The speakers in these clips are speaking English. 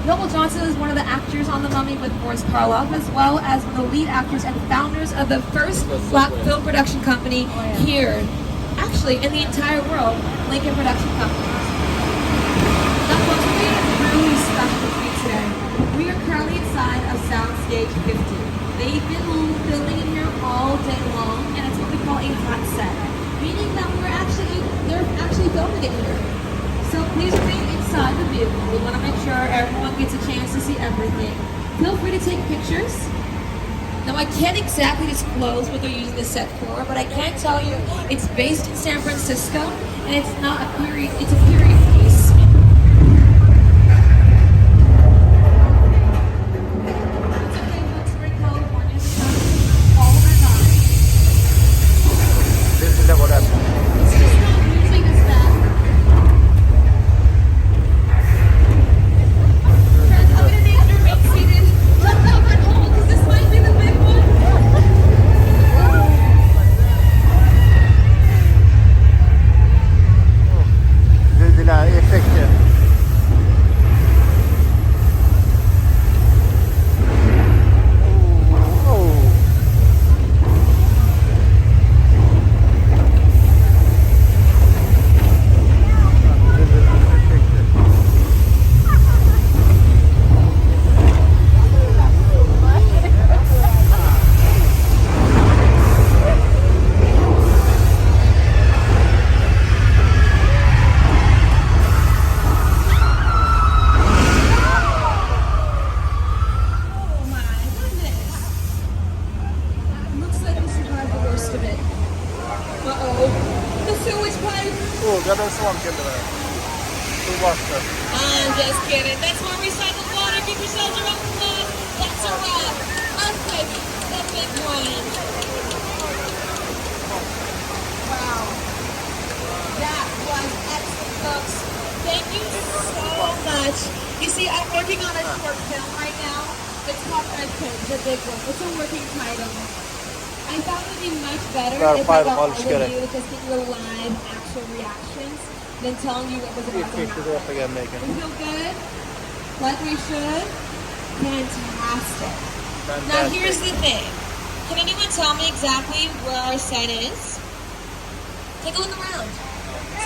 Noble Johnson is one of the actors on The Mummy with Boris Karloff, as well as one of the lead actors and founders of the first black film production company here, actually in the entire world, Lincoln Production Company. Now, folks, we have a really special treat today. We are currently inside of Soundstage 50. They've been filming in here all day long, and it's what we call a hot set, meaning that they're actually filming it here. So please remain inside the vehicle. We want to make sure everyone gets a chance to see everything. Feel free to take pictures. Now, I can't exactly disclose what they're using the set for, but I can tell you it's based in San Francisco, and it's not a period, it's a period piece. It's okay, folks, we're in California, so all of our time. This is what happened. It's just not usually this bad. Friends, I'm gonna need you to remain seated. Don't go on hold, because this might be the big one. Zilzile efekti. Oh my goodness. Looks like we survived the worst of it. Uh-oh. The sewage pipe. Fråga den svampkällan. Så vatten. I'm just kidding. That's more recycled water. Keep yourselves around the clock. That's a wrap. Earthquake. The big one. Wow. That was excellent, folks. Thank you so much. You see, I'm working on a short film right now. It's called Earthquake, the big one. It's a working title. I thought it would be much better if I got all of you to just get your live actual reactions than telling you what was about to happen. We feel good? Like we should? Fantastic. Now here's the thing. Can anyone tell me exactly where our set is? Take a look around.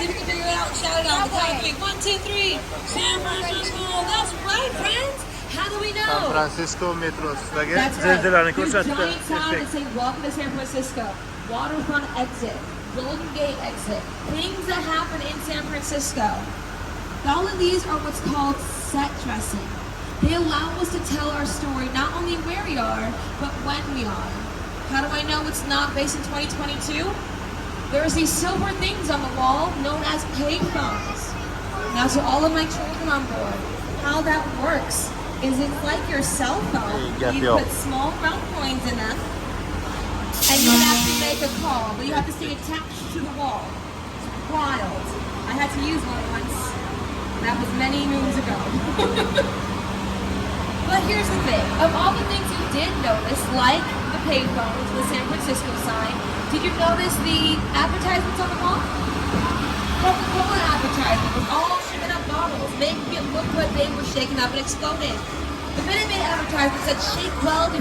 See if you can figure it out and shout it out on the count of three. 1, 2, 3. San Francisco. That's right, friends. How do we San know? Francisco metrosundaki That's right. zilzilenin There's koşattı giant signs that efekt. say welcome to San Francisco, waterfront exit, Golden Gate exit, things that happen in San Francisco. All of these are what's called set dressing. They allow us to tell our story not only where we are, but when we are. How do I know it's not based in 2022? There's these silver things on the wall known as payphones. Now to all of my children on board, how that works is it's like your cell phone. You put small round coins in them, and you would actually make a call, but you have to stay attached to the wall. It's wild. I had to use one once. That was many moons ago. But here's the thing. Of all the things you did notice, like the payphones, the San Francisco sign, did you notice the advertisements on the wall? Coca-Cola advertisement with all shaken up bottles, making it look like they were shaken up and exploding. The Minute Maid advertisement said, shake well before